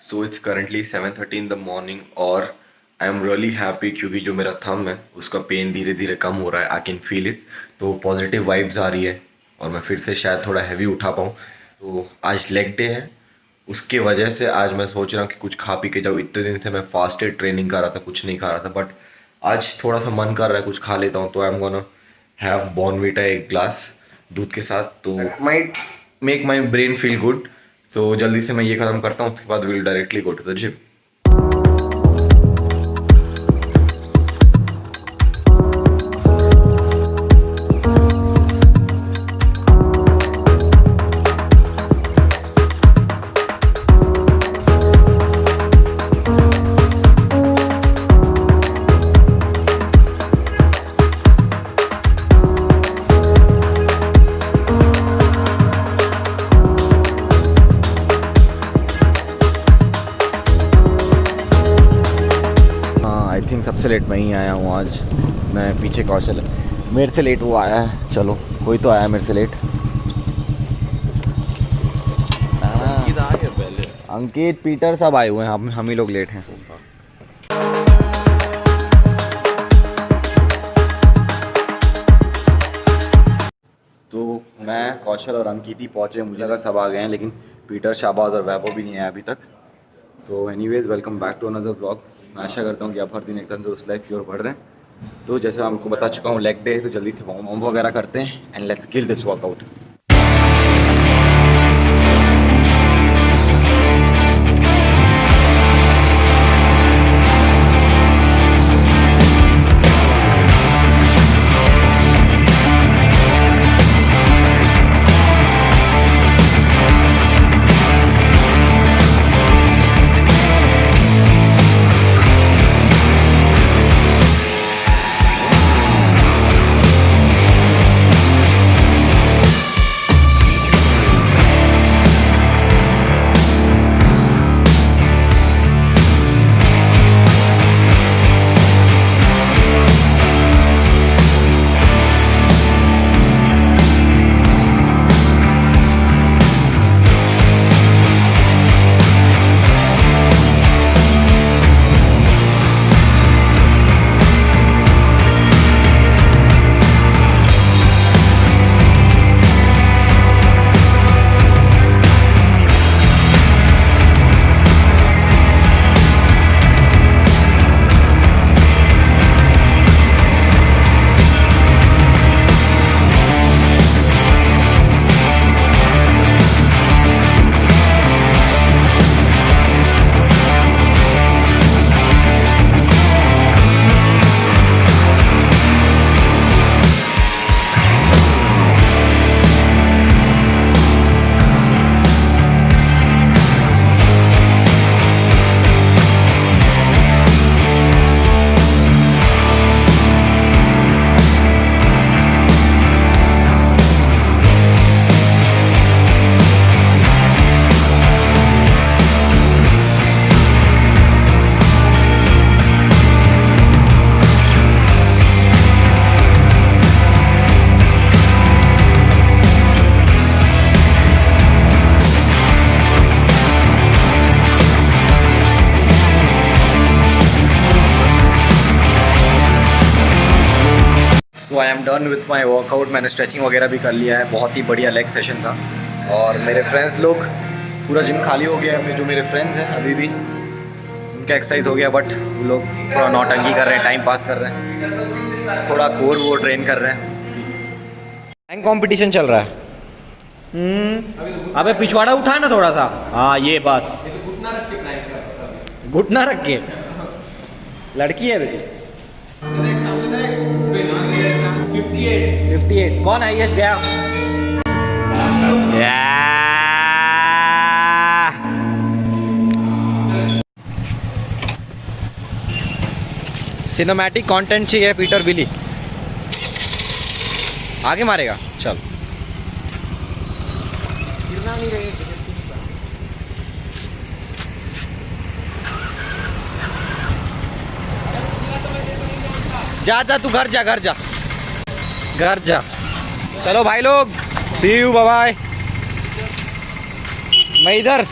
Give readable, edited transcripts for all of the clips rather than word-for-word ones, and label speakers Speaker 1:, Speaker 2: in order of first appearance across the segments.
Speaker 1: So it's currently 7:30 in the morning और I am really happy क्योंकि जो मेरा थंब है उसका पेन धीरे धीरे कम हो रहा है। I can feel it. तो पॉजिटिव वाइब्स आ रही है और मैं फिर से शायद थोड़ा हैवी उठा पाऊँ। तो आज लेग डे है, उसके वजह से आज मैं सोच रहा हूँ कि कुछ खा पी के जाऊँ। इतने दिन से मैं फास्टेड ट्रेनिंग कर रहा था, कुछ नहीं खा रहा था, बट आज थोड़ा सा मन कर रहा है कुछ खा लेता हूँ। तो I am gonna have Bournvita एक ग्लास दूध के साथ, तो might make my brain feel good. तो जल्दी से मैं ये ख़त्म करता हूँ, उसके बाद will directly go to the gym. I think सबसे लेट मैं ही आया हूँ आज। मैं पीछे कौशल है, मेरे से लेट वो आया है। चलो कोई तो आया मेरे से लेट।
Speaker 2: पहले
Speaker 1: अंकित, पीटर सब आए हुए हैं, हम ही लोग लेट हैं। तो मैं, कौशल और अंकित ही पहुँचे। मुझे लगा सब आ गए हैं, लेकिन पीटर, शाहबाज और वैभव भी नहीं आया अभी तक। तो anyways welcome back to another blog. मैं आशा करता हूँ कि आप हर दिन एक तंदुरुस्त लाइफ की ओर बढ़ रहे हैं। तो जैसे मैं आपको बता चुका हूँ, लेग डे, तो जल्दी से वार्म अप वगैरह करते हैं and let's kill this workout. So I am done with my workout. मैंने स्ट्रेचिंग वगैरह भी कर लिया है। बहुत ही बढ़िया लेग सेशन था। और मेरे फ्रेंड्स लोग, पूरा जिम खाली हो गया है। जो मेरे फ्रेंड्स हैं अभी भी, उनका एक्सरसाइज हो गया, बट वो लोग थोड़ा नौटंकी कर रहे हैं, टाइम पास कर रहे हैं, थोड़ा कोर वो ट्रेन कर रहे हैं। कंपटीशन चल रहा है। अबे पिछवाड़ा उठा ना थोड़ा सा। हाँ ये बस, घुटना रख के। लड़की है बेटी। 58 कौन है? यश गया। सिनेमैटिक कंटेंट चाहिए पीटर बिली। आगे मारेगा, चल। गिरना नहीं रही। जा जा तू घर जा, घर जा, घर जा। चलो भाई लोग, सी यू, बाय बाय। मैं इधर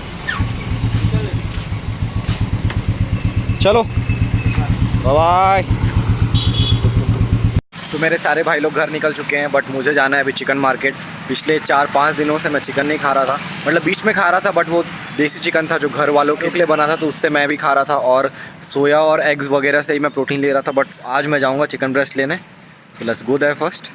Speaker 2: चलो बाय बाय। तो मेरे सारे भाई लोग घर निकल चुके हैं, बट मुझे जाना है अभी चिकन मार्केट। पिछले 4-5 दिनों से मैं चिकन नहीं खा रहा था, मतलब बीच में खा रहा था, बट वो देसी चिकन था जो घर वालों के लिए बना था, तो उससे मैं भी खा रहा था, और सोया और एग्स वगैरह से ही मैं प्रोटीन ले रहा था। बट आज मैं जाऊँगा चिकन ब्रेस्ट लेने, तो लेट्स गो देयर फर्स्ट।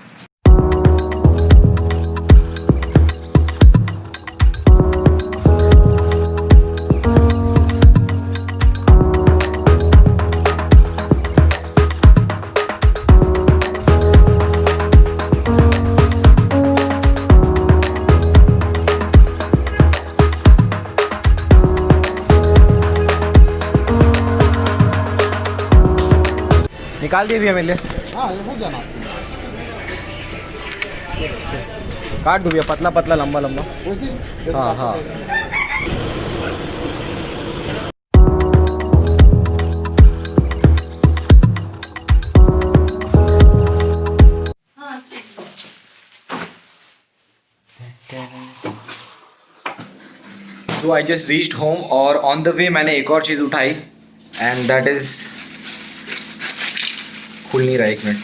Speaker 2: निकाल दिए भैया मेरे लिए।
Speaker 3: हाँ ये हो जाना।
Speaker 2: काट दो भैया, पतला पतला लंबा लंबा।
Speaker 3: वैसे
Speaker 2: हाँ हाँ। So I just reached home और on the way मैंने एक और चीज़ उठाई, and that is, खुल नहीं रहा, एक minute,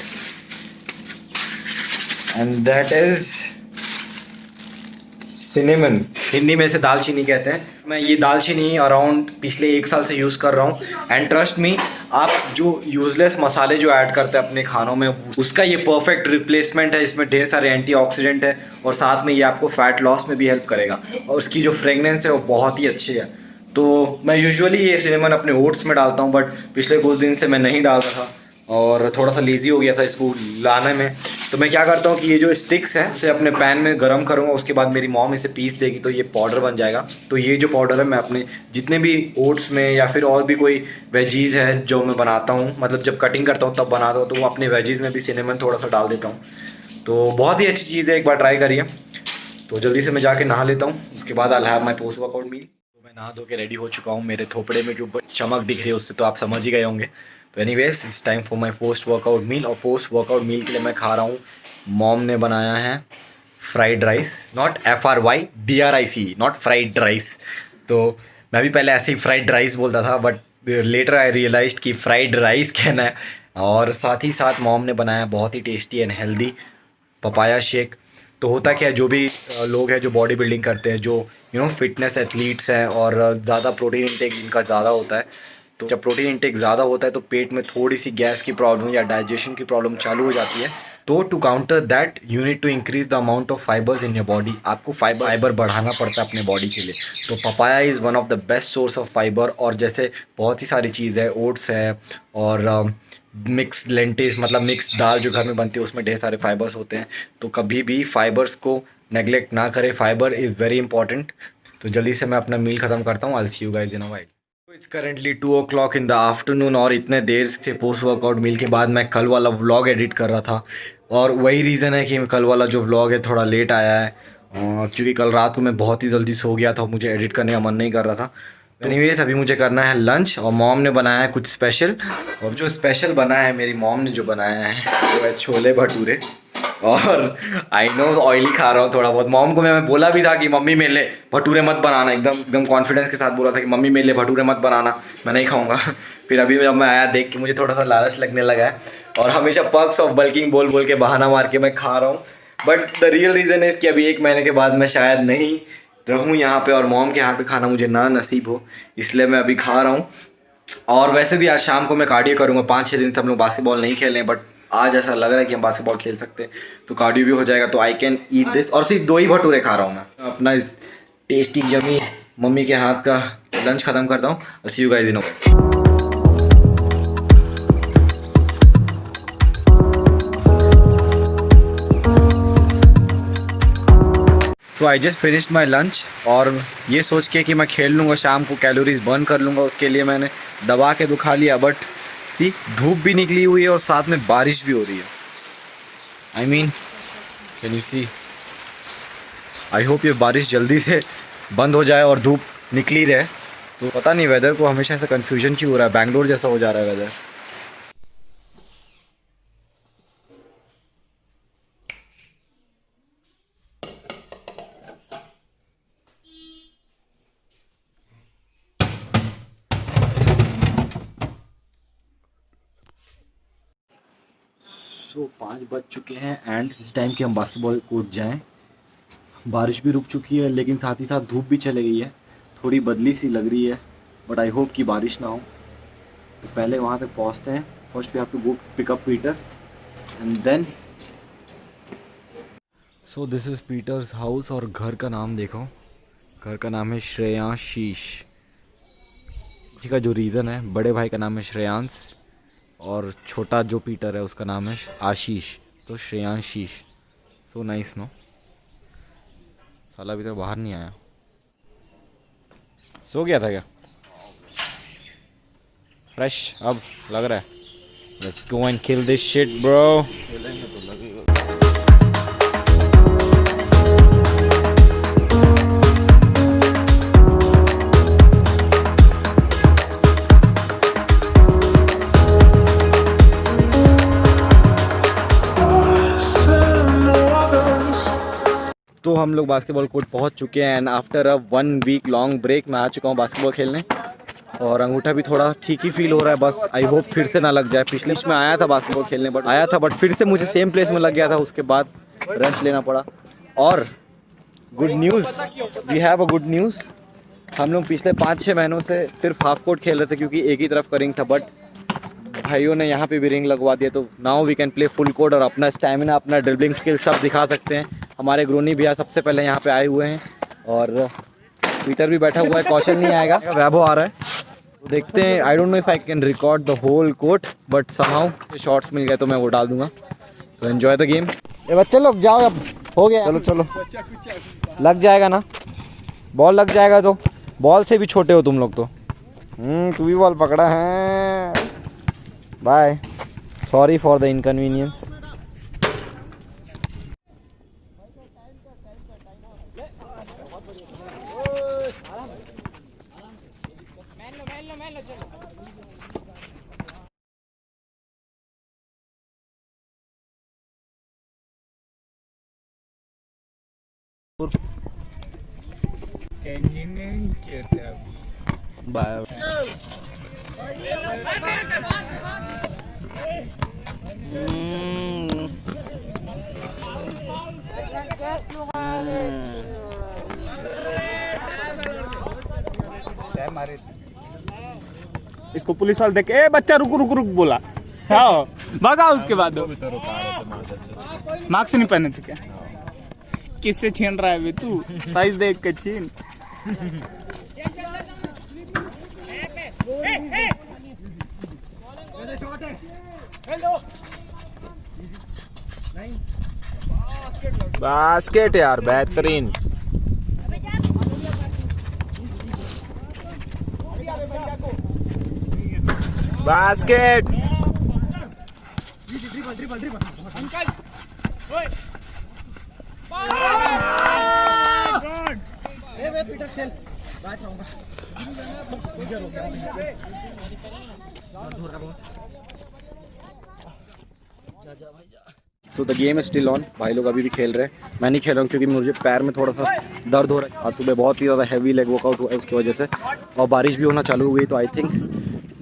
Speaker 2: and that is cinnamon। Hindi में इसे दालचीनी कहते हैं। मैं ये दालचीनी अराउंड पिछले 1 साल से यूज़ कर रहा हूँ, एंड ट्रस्ट मी, आप जो यूज़लेस मसाले जो ऐड करते हैं अपने खानों में, उसका ये परफेक्ट रिप्लेसमेंट है। इसमें ढेर सारे एंटीऑक्सीडेंट है, और साथ में ये आपको फैट लॉस में भी हेल्प करेगा, और उसकी जो फ्रेगनेंस है वो बहुत ही अच्छी है। तो मैं यूजुअली ये सिनेमन अपने ओट्स में डालता हूँ, बट पिछले कुछ दिन से मैं नहीं डाल रहा था, और थोड़ा सा लेज़ी हो गया था इसको लाने में। तो मैं क्या करता हूँ कि ये जो स्टिक्स हैं उसे अपने पैन में गर्म करूँगा, उसके बाद मेरी मॉम इसे पीस देगी, तो ये पाउडर बन जाएगा। तो ये जो पाउडर है मैं अपने जितने भी ओट्स में, या फिर और भी कोई वेजीज़ है जो मैं बनाता हूँ, मतलब जब कटिंग करता हूँ तब बनाता हूँ, तो वो अपने वेजीज़ में भी सिनेमन थोड़ा सा डाल देता हूँ। तो बहुत ही अच्छी चीज़ है, एक बार ट्राई करिए। तो जल्दी से मैं जाके नहा लेता हूँ, उसके बाद I have my post workout meal. तो मैं नहा धो के रेडी हो चुका हूँ। मेरे थोपड़े में जो चमक दिख रही है उससे तो आप समझ ही गए होंगे। तो anyways, it's time for my post workout meal, और पोस्ट वर्कआउट मील के लिए मैं खा रहा हूँ, मॉम ने बनाया है fried rice, not FRYDRIC, not fried rice. तो मैं भी पहले ऐसे ही फ्राइड राइस बोलता था, बट लेटर आई रियलाइज्ड कि फ्राइड राइस कहना है। और साथ ही साथ मॉम ने बनाया बहुत ही tasty and healthy papaya shake. तो होता क्या है, जो भी लोग हैं जो बॉडी बिल्डिंग करते हैं, जो फिटनेस एथलीट्स हैं, और ज़्यादा प्रोटीन इंटेक जिनका ज़्यादा होता है, तो जब प्रोटीन इंटेक ज़्यादा होता है तो पेट में थोड़ी सी गैस की प्रॉब्लम या डाइजेशन की प्रॉब्लम चालू हो जाती है। तो to counter that you need to increase the amount of fibres in your body. आपको फाइबर बढ़ाना पड़ता है अपने बॉडी के लिए। तो papaya is one of the best source of fibre. और जैसे बहुत ही सारी चीज़ है, ओट्स है, और मिक्स लेंटिल्स, मतलब मिक्स दाल जो घर में बनती है, उसमें ढेर सारे फाइबर्स होते हैं। तो कभी भी फाइबर्स को नेग्लेक्ट ना करें, फाइबर इज़ वेरी इंपॉर्टेंट। तो जल्दी से मैं अपना मील ख़त्म करता हूँ। I will see you guys in a while. It's currently 2 o'clock in the afternoon, और इतने देर से पोस्ट वर्कआउट मील के बाद मैं कल वाला व्लॉग एडिट कर रहा था, और वही रीज़न है कि कल वाला जो व्लॉग है थोड़ा लेट आया है, क्योंकि कल रात को मैं बहुत ही जल्दी सो गया था, मुझे एडिट करने का मन नहीं कर रहा था। तो एनीवेज, अभी मुझे करना है लंच, और मॉम ने बनाया है कुछ स्पेशल, और जो स्पेशल बना है, मेरी मॉम ने जो बनाया है वो है छोले भटूरे। और आई नो ऑयली खा रहा हूँ थोड़ा बहुत। मॉम को मैं बोला भी था कि मम्मी मेरे लिए भटूरे मत बनाना, एकदम कॉन्फिडेंस के साथ बोला था कि मम्मी मेरे लिए भटूरे मत बनाना, मैं नहीं खाऊंगा। फिर अभी जब मैं आया, देख के मुझे थोड़ा सा लालच लगने लगा है, और हमेशा पर्क्स ऑफ बल्किंग बोल बोल के बहाना मार के मैं खा रहा हूँ। But the real reason is कि अभी 1 महीने के बाद मैं शायद नहीं रहूँ यहाँ पे, और मॉम के हाथ पे खाना मुझे ना नसीब हो, इसलिए मैं अभी खा रहा हूँ। और वैसे भी आज शाम को मैं कार्डियो करूँगा। 5-6 दिन से हम लोग बास्केटबॉल नहीं खेले हैं, बट आज ऐसा लग रहा है कि हम बास्केटबॉल खेल सकते हैं, तो कार्डियो भी हो जाएगा। तो आई कैन ईट दिस, और सिर्फ 2 ही भटूरे खा रहा हूँ मैं। अपना इस टेस्टी यमी मम्मी के हाथ का लंच ख़त्म करता हूँ, और see you guys in a while. So I just finished my lunch, और ये सोच के कि मैं खेल लूँगा शाम को, कैलोरीज बर्न कर लूँगा, उसके लिए मैंने दबा के तो खा लिया। बट सी, धूप भी निकली हुई है और साथ में बारिश भी हो रही है। I mean, can you see? I hope ये बारिश जल्दी से बंद हो जाए और धूप निकली रहे। तो पता नहीं वेदर को हमेशा ऐसा कन्फ्यूजन क्यों हो रहा है, बैंगलोर जैसा हो जा रहा है वेदर। सो 5 बज चुके हैं एंड इस टाइम कि हम बास्केटबॉल कोर्ट जाएं। बारिश भी रुक चुकी है लेकिन साथ ही साथ धूप भी चली गई है, थोड़ी बदली सी लग रही है, बट आई होप कि बारिश ना हो। तो पहले वहाँ तक पहुँचते हैं। First we have to go pick up Peter and then so this is Peter's house. और घर का नाम देखो, घर का नाम है श्रेयांशीष। इसी का जो रीज़न है, बड़े भाई का नाम है श्रेयांश और छोटा जो पीटर है उसका नाम है आशीष, तो श्रेयांशीष। So nice no. साला अभी तक बाहर नहीं आया, सो गया था क्या? फ्रेश अब लग रहा है। Let's go and kill this shit bro. तो हम लोग बास्केटबॉल कोर्ट पहुंच चुके हैं and after a 1 week long break मैं आ चुका हूं बास्केटबॉल खेलने और अंगूठा भी थोड़ा ठीक ही फील हो रहा है। बस आई होप फिर से ना लग जाए। पिछले में आया था बास्केटबॉल खेलने बट फिर से मुझे सेम प्लेस में लग गया था, उसके बाद रेस्ट लेना पड़ा। और good news, we have a good news. हम लोग पिछले 5-6 महीनों से सिर्फ हाफ कोर्ट खेल रहे थे क्योंकि एक ही तरफ का रिंग था, बट भाइयों ने यहाँ पे भी रिंग लगवा दिया, तो now we can play full court और अपना स्टैमिना, अपना ड्रिबलिंग स्किल सब दिखा सकते हैं। हमारे ग्रोनी भैया सबसे पहले यहाँ पे आए हुए हैं और पीटर भी बैठा हुआ है। कौशल नहीं आएगा, वैभव आ रहा है, तो देखते हैं। I don't know if I can record the whole court but somehow shots मिल गए तो मैं वो डाल दूंगा। तो एंजॉय द गेम। ये बच्चे लोग जाओ, अब हो गया, चलो चलो लग जाएगा ना, बॉल लग जाएगा। तो बॉल से भी छोटे हो तुम लोग तो। तू भी बॉल पकड़ा है। Bye, sorry for the inconvenience. Bye.
Speaker 4: इसको पुलिस वाले देख के ए बच्चा रुक रुक रुक बोला, हाँ भागा। उसके बाद मार्क्स नहीं पहने थे क्या? किससे छीन रहा है बे तू? साइज देख के छीन।
Speaker 5: बास्केट यार बेहतरीन। Basket
Speaker 2: so the game is still on. भाई लोग अभी भी खेल रहे हैं, मैं नहीं खेल रहा हूँ क्योंकि मुझे पैर में थोड़ा सा दर्द हो रहा है। आज सुबह बहुत ही ज़्यादा हैवी लेग वर्कआउट हुआ है उसकी वजह से, और बारिश भी होना चालू हो गई, तो I think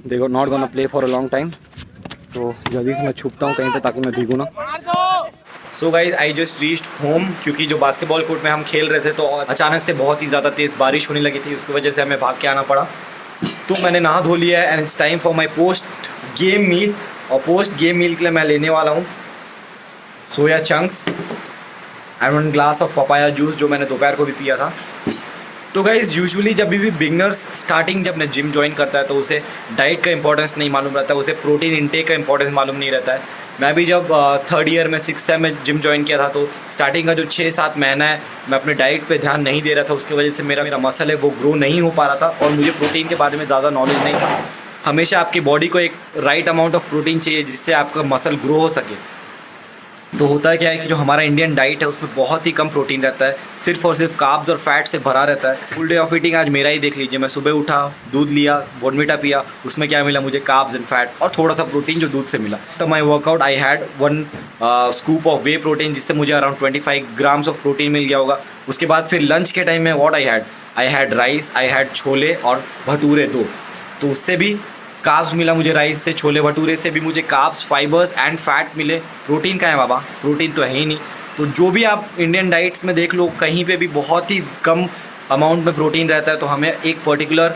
Speaker 2: they go not gonna play for a long time. तो जल्दी से मैं छुपता हूँ कहीं पे ताकि मैं भीगूँ ना। So guys I just reached home क्योंकि जो बास्केटबॉल कोर्ट में हम खेल रहे थे तो अचानक से बहुत ही ज़्यादा तेज़ बारिश होने लगी थी, उसकी वजह से हमें भाग के आना पड़ा। तो मैंने नहा धो लिया है and it's time for my post game meal. और पोस्ट गेम मील के लिए मैं लेने वाला हूँ soya chunks and 1 glass of papaya juice, जो मैंने दोपहर को भी पिया था। तो गाइज़ यूजुअली जब भी बिगनर्स स्टार्टिंग जब जिम ज्वाइन करता है तो उसे डाइट का इंपॉर्टेंस नहीं मालूम रहता है, उसे प्रोटीन इंटेक का इंपॉर्टेंस मालूम नहीं रहता है। मैं भी जब 3rd ईयर में 6th सेम में जिम ज्वाइन किया था तो स्टार्टिंग का जो 6-7 महीना है मैं अपने डाइट पे ध्यान नहीं दे रहा था, उसकी वजह से मेरा मसल है वो ग्रो नहीं हो पा रहा था और मुझे प्रोटीन के बारे में ज़्यादा नॉलेज नहीं था। हमेशा आपकी बॉडी को एक राइट अमाउंट ऑफ प्रोटीन चाहिए जिससे आपका मसल ग्रो हो सके। तो होता क्या है कि जो हमारा इंडियन डाइट है उसमें बहुत ही कम प्रोटीन रहता है, सिर्फ और सिर्फ कार्ब्स और फैट से भरा रहता है। फुल डे ऑफ ईटिंग आज मेरा ही देख लीजिए। मैं सुबह उठा, दूध लिया, बॉर्नवीटा पिया, उसमें क्या मिला मुझे? कार्ब्स एंड फैट और थोड़ा सा प्रोटीन जो दूध से मिला। तो my workout I had 1 scoop of way protein जिससे मुझे अराउंड 25 ग्राम्स ऑफ प्रोटीन मिल गया होगा। उसके बाद फिर लंच के टाइम में what I had rice, I had chole और भटूरे 2, तो उससे भी कार्ब्स मिला मुझे राइस से, छोले भटूरे से भी मुझे कार्ब्स, फाइबर्स एंड फैट मिले। प्रोटीन कहाँ है बाबा, प्रोटीन तो है ही नहीं। तो जो भी आप इंडियन डाइट्स में देख लो, कहीं पे भी बहुत ही कम अमाउंट में प्रोटीन रहता है। तो हमें एक पर्टिकुलर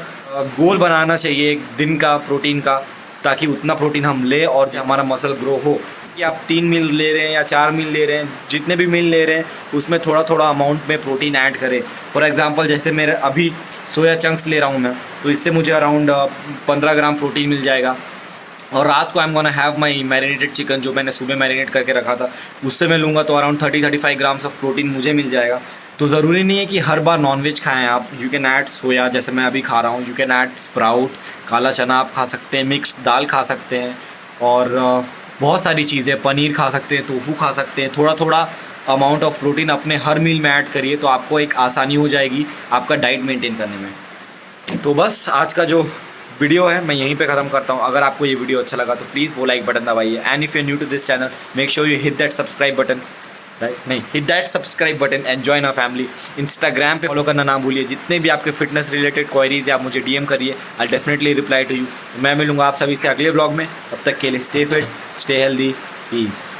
Speaker 2: गोल बनाना चाहिए एक दिन का प्रोटीन का, ताकि उतना प्रोटीन हम ले और हमारा मसल ग्रो हो। कि आप 3 मील ले रहे हैं या 4 मील ले रहे हैं, जितने भी मील ले रहे हैं उसमें थोड़ा थोड़ा अमाउंट में प्रोटीन ऐड करें। फॉर एग्जांपल जैसे मेरे अभी सोया चंक्स ले रहा हूँ मैं, तो इससे मुझे अराउंड 15 ग्राम प्रोटीन मिल जाएगा। और रात को I am gonna have my marinated chicken, जो मैंने सुबह मैरिनेट करके रखा था, उससे मैं लूँगा तो अराउंड 30-35 ग्राम्स ऑफ प्रोटीन मुझे मिल जाएगा। तो ज़रूरी नहीं है कि हर बार नॉनवेज खाएं आप। यू कैन ऐड सोया, जैसे मैं अभी खा रहा हूँ। यू कैन ऐड स्प्राउट, काला चना आप खा सकते हैं, मिक्स दाल खा सकते हैं, और बहुत सारी चीज़ें, पनीर खा सकते हैं, टोफू खा सकते हैं। थोड़ा थोड़ा अमाउंट ऑफ प्रोटीन अपने हर मील में ऐड करिए, तो आपको एक आसानी हो जाएगी आपका डाइट मेंटेन करने में। तो बस आज का जो वीडियो है मैं यहीं पे ख़त्म करता हूँ। अगर आपको ये वीडियो अच्छा लगा तो प्लीज़ वो लाइक बटन दबाइए, and if you new to this channel make sure you hit that subscribe button, right, नहीं, hit that subscribe button and join our family. Instagram पे फॉलो करना ना भूलिए। जितने भी आपके फिटनेस रिलेटेड क्वेरीज है आप मुझे डीएम करिए, I definitely reply to you. मैं मिलूंगा आप सभी से अगले ब्लॉग में। तब तक के लिए stay fit, stay healthy, piece.